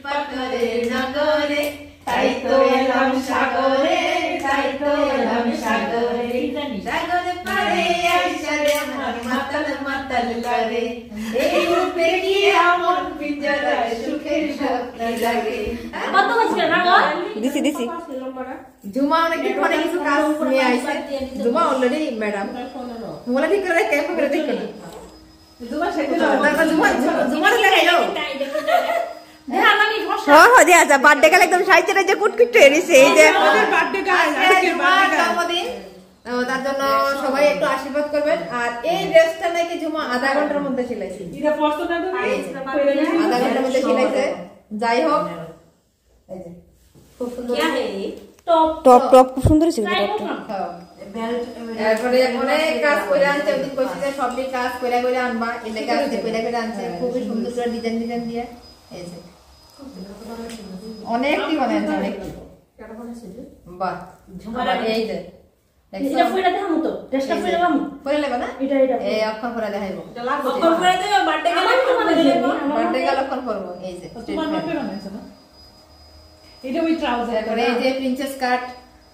পাথরের নগরে তাই তো এলাম সাগরে তাই তো এলাম সাগরে সাগরে পারে আইসারে আমার মাতাল মাতাল করে এই রূপে কি আমন পিঞ্জরায় সুখের স্বপ্ন জাগে কত বছর না গো দিছি জুমা অনেক কিছু কাজ নিয়ে আইছে জুমা অলরেডি ম্যাডাম মোলা ঠিক করে ক্যাম্প করে দেখো না জুমা সেটা জুমা লাগাইলো দিয়া যা বার্থডে কাল একদম সাইজে যে কুটকুট এরিছে এই যে বার্থডে কাল জন্মদিন তার জন্য সবাই একটু আশীর্বাদ করবেন আর এই ড্রেসটা নাকি জুমা আধা ঘন্টার মধ্যে সিলাইছে এটা পছন্দ না আধা ঘন্টার মধ্যে সিলাইছে যাই হোক এই যে খুব সুন্দর টপ টপ খুব সুন্দর ছিল টপটা এরপরে অনেক কাজ করে আনছে ওদিন কইছে যে সবই কাজ করে আনবা এটা কাজ করে আনছে খুব সুন্দর করে ডিজাইন দিয়ে এই যে অনেকটি বানাইছে অনেকটি বাহ এই যে এটা ফুইরা দেখামু তো টেস্টটা ফুইরা লামু ফুইরা লাগবে না এটা এই অক্ষর করে দেখাইবো অক্ষর করে দেব বার্থডে গেল অক্ষর করব এই যে তোমার মাপে বানাইছো না এটা ওই ট্রাউজার করে এই যে প্রিন্সেস কাট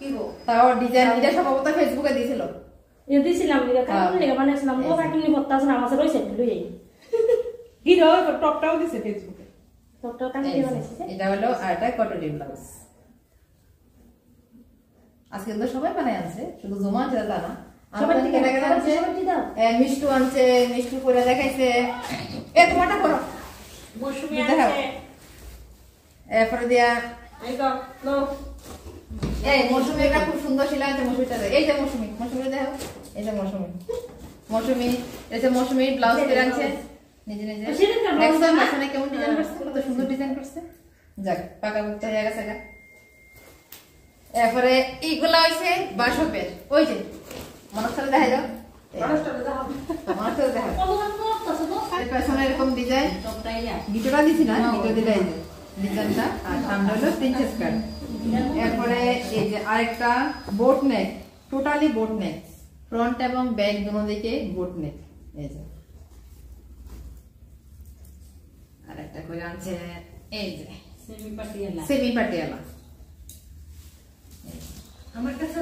কি গো তাও ডিজাইন এটা সম্ভবত ফেসবুকে দিছিল এ দিছিলাম এটা কারণ লেগে বানাইছিলাম ও কাটিং নি পত্তা আছে আমার রইছে লই এই হিরো টপটাও দিছে ফেসবুকে টপটাও কাটি বানাইছে এটা হলো আটা কটরি ব্লাউজ আজকে তো সবাই বানায় আছে শুধু জুমা যেটা না সবাই ঠিক লাগে আছে মিষ্টু আনছে মিষ্টু করে দেখাইছে এ তোমারটা করো মৌসুমী আছে এরপরে দিয়া এই তো লো এই মৌসুমী এটা খুব সুন্দর সিলাই আছে মৌসুমীটা এই যে মৌসুমী দেখো এই যে মৌসুমী এই যে মৌসুমী ব্লাউজ করে আনছে নিজে দেখছেন আসলে কেমন ডিজাইন করছে কত সুন্দর ডিজাইন করছে যাক পাকা বুকটা হয়ে গেছে গা এরপরে এইগুলা হইছে বাসপের ওই যে মানুষটা দেখাই দাও মানুষটা দেখাও এই পেছনে এরকম ডিজাইন গিটোটা দিছি না গিটো দিলাই ডিজাইনটা আর সামনে হলো প্রিন্সেস কাট এরপরে এই যে আরেকটা বোট নেক টোটালি বোট নেক ফ্রন্ট এবং ব্যাক দুটো দিকে বোট নেক এই যে আরেকটা করে আনছে এই যে সেমি পাটিয়ালা আমার কাছে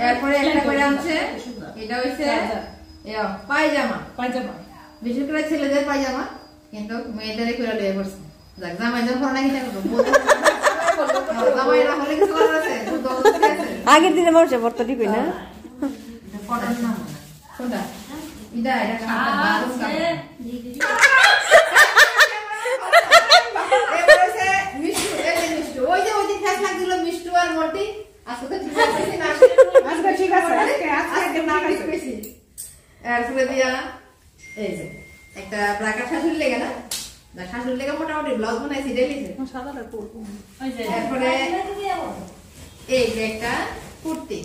এরপরে একটা করে আনছে এটা হইছে পায়জামা বিশেষ করে ছেলেদের পায়জামা কিন্তু মেয়েদেরই করে লয়ে পড়ছে যাক জামাই যখন পড়া নাকি জামাইরা হলে কিছু করার আছে আগের দিনে বসে পড়তো ঠিক না ফটোর নাম কোনটা এটা একটা ব্রাকেট শাশুড়ি লেগে না শাশুড়ি লেগে মোটামুটি ব্লাউজ বানাইছি তারপরে এই যে একটা কুর্তি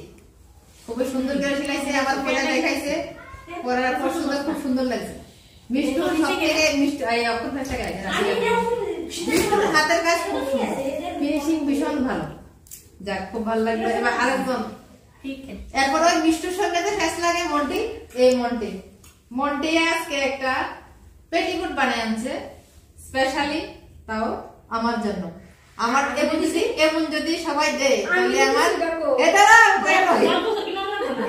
খুবই সুন্দর করে সিলাইছে আবার পরে দেখাইছে পরার পর খুব সুন্দর লাগছে মিষ্টু সবথেকে মিষ্টু এই অক্ষর ভাষা গায় মিষ্টুর হাতের কাজ খুব সুন্দর ফিনিশিং ভীষণ ভালো যাক খুব ভালো লাগলো এবার আরেকজন এরপর ওই মিষ্টুর সঙ্গে যে ফ্যাশ লাগে মন্টি আজকে একটা পেটিকোট বানায় আনছে স্পেশালি তাও আমার জন্য আমার এমন যদি সবাই দেয় তাহলে আমার এটা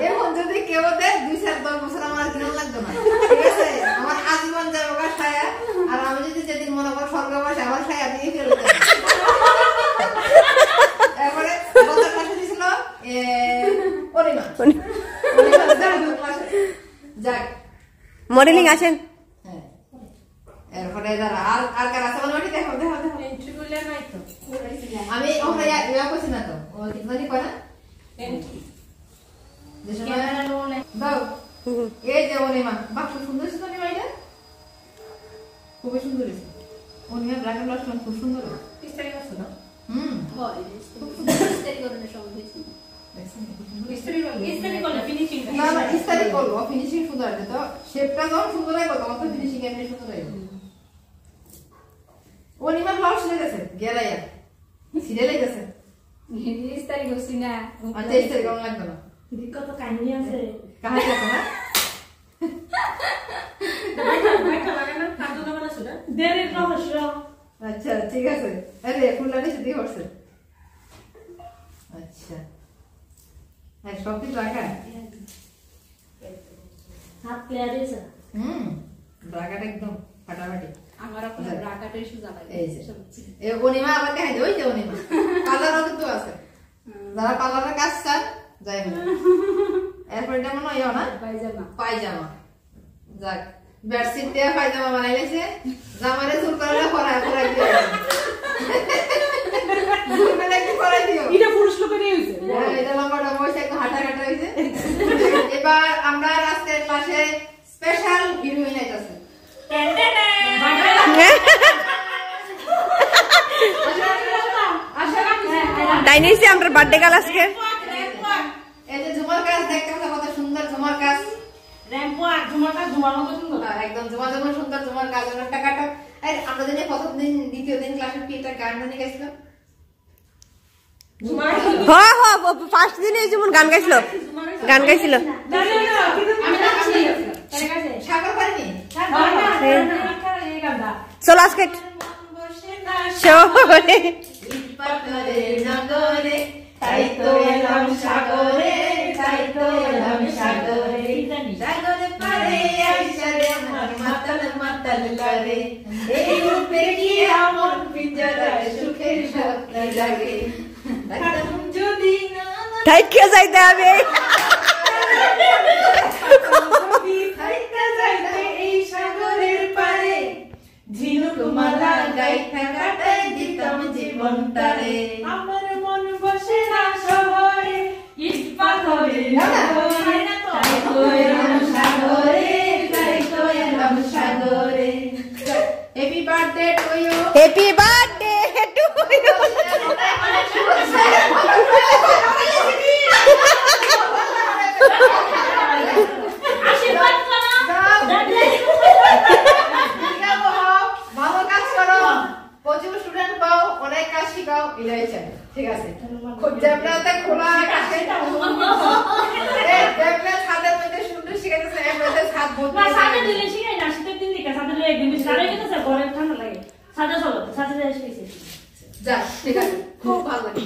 এমন যদি কেউ দেয় 2-10 বছর আমার কিরম লাগতো না ঠিক আছে আমার আজীবন যাবে সায়া আর আমি যদি যেদিন মনে করো স্বর্গবাসে আমার সায়া দিয়ে ফেলতে এরপরে বছর পাশে দিছিল অরিমা যাক মডেলিং আছেন এরপরে যারা আর কার আছে মানে দেখো এন্ট্রি করলে নাই তো আমি ওখানে ইয়া কইছি না তো ও কিভাবে কয় না এন্ট্রি যে সময় দাও এই যে অনিমা বাহ খুব সুন্দর ছিল অনিমা এটা খুব সুন্দর ছিল অনিমা ব্ল্যাক ব্লাউজ খুব সুন্দর স্টাইল আছে না হয় খুব সুন্দর স্টাইল করে সব হয়েছে ফিনিশিং সুন্দর আছে তো শেপটা যখন সুন্দর লাগবে তখন তো ফিনিশিং এমনি সুন্দর লাগবে অনিমা ব্লাউজ সিলে গেছে গেলাইয়া সিলে গেছে ইস্তারি গছি না আচ্ছা ইস্তারি কেমন লাগবে না কত কাহিনী আছে না দেরের রহস্য। আচ্ছা ঠিক আছে। আরে ফুলদানি শুধু হচ্ছে। আচ্ছা এই সব কিছু রাখা হাত ক্লিয়ার হয়েছে। রাখাটা একদম ফাটাফাটি। আমার আপনার রাকাটাই সুজা লাগে। এই যে এই অনিমা আবার দেখাই দেই, ওই যে অনিমা পার্লারও কিন্তু আছে, যারা পার্লারের কাজ চান যাই হোক। এরপর এটা মনে হয় না পায়জামা। পায়জামা, যাক বেডশিট দিয়ে পায়জামা বানাই লেছে। জামারে চুল করে পরাই পরাই দিও, চুল করে কি পরাই দিও। এটা পুরুষ লোকের হইছে। এটা লম্বাটা বয়সে একটু হাঁটা হাঁটা হইছে। এবার আমরা আজকের ক্লাসে স্পেশাল হিরোইন আছে। তাই নিয়েছি আমরা বার্থডে গাল আজকে। এই যে ঝুমার কাজ দেখতে পাচ্ছ, কত সুন্দর ঝুমার কাজ। একদম ঝুমা ঝুমা সুন্দর ঝুমার কাজ। টাকাটা আমরা দিনে প্রথম দিন দ্বিতীয় দিন ক্লাসে কি একটা গান জানি গেছিল। হ্যাঁ হ্যাঁ ফার্স্ট দিনে যেমন গান গাইছিল, গান গাইছিল। সাগর পারিনি চলো আজকে নগরে তাই তো এলাম সাগরে, তাই তো এলাম সাগরে, সাগরে পারে আইসারে আমার মাতাল মাতাল করে, এই রূপে কি আমার পিঞ্জরায় সুখের স্বপ্ন জাগে, যদি না থাইকে যাইতে হবে। থাইকা যাইতে এই সাগরের পারে, ঝিনুক মালা গাইথা কাটাই দিতাম জীবন তারে, আমার মন বসে না শহরে, ইট পাথরে নগরে, তাই তো এলাম সাগরে, তাই তো এলাম সাগরে। Happy birthday to you, happy birthday to you. আশীর্বাদ করো। ভালো কাজ করো, প্রচুর স্টুডেন্ট পাও, অনেক কাজ শিখাও, ইলাইছেন ঠিক আছে। যেমনাতে খোলা আকাশে দেখলে ছাদের মধ্যে সুন্দর শিখাইতেছে, এমনিতে ছাদ না বদলে সাথে দিলে শিখাই না, শীতের দিন দিকে সাথে দিলে একদিন বেশি সাথে গেছে ঘরে ঠান্ডা লাগে, সাথে চলো সাথে যাই শিখেছি। যা ঠিক আছে, খুব ভালো লাগে।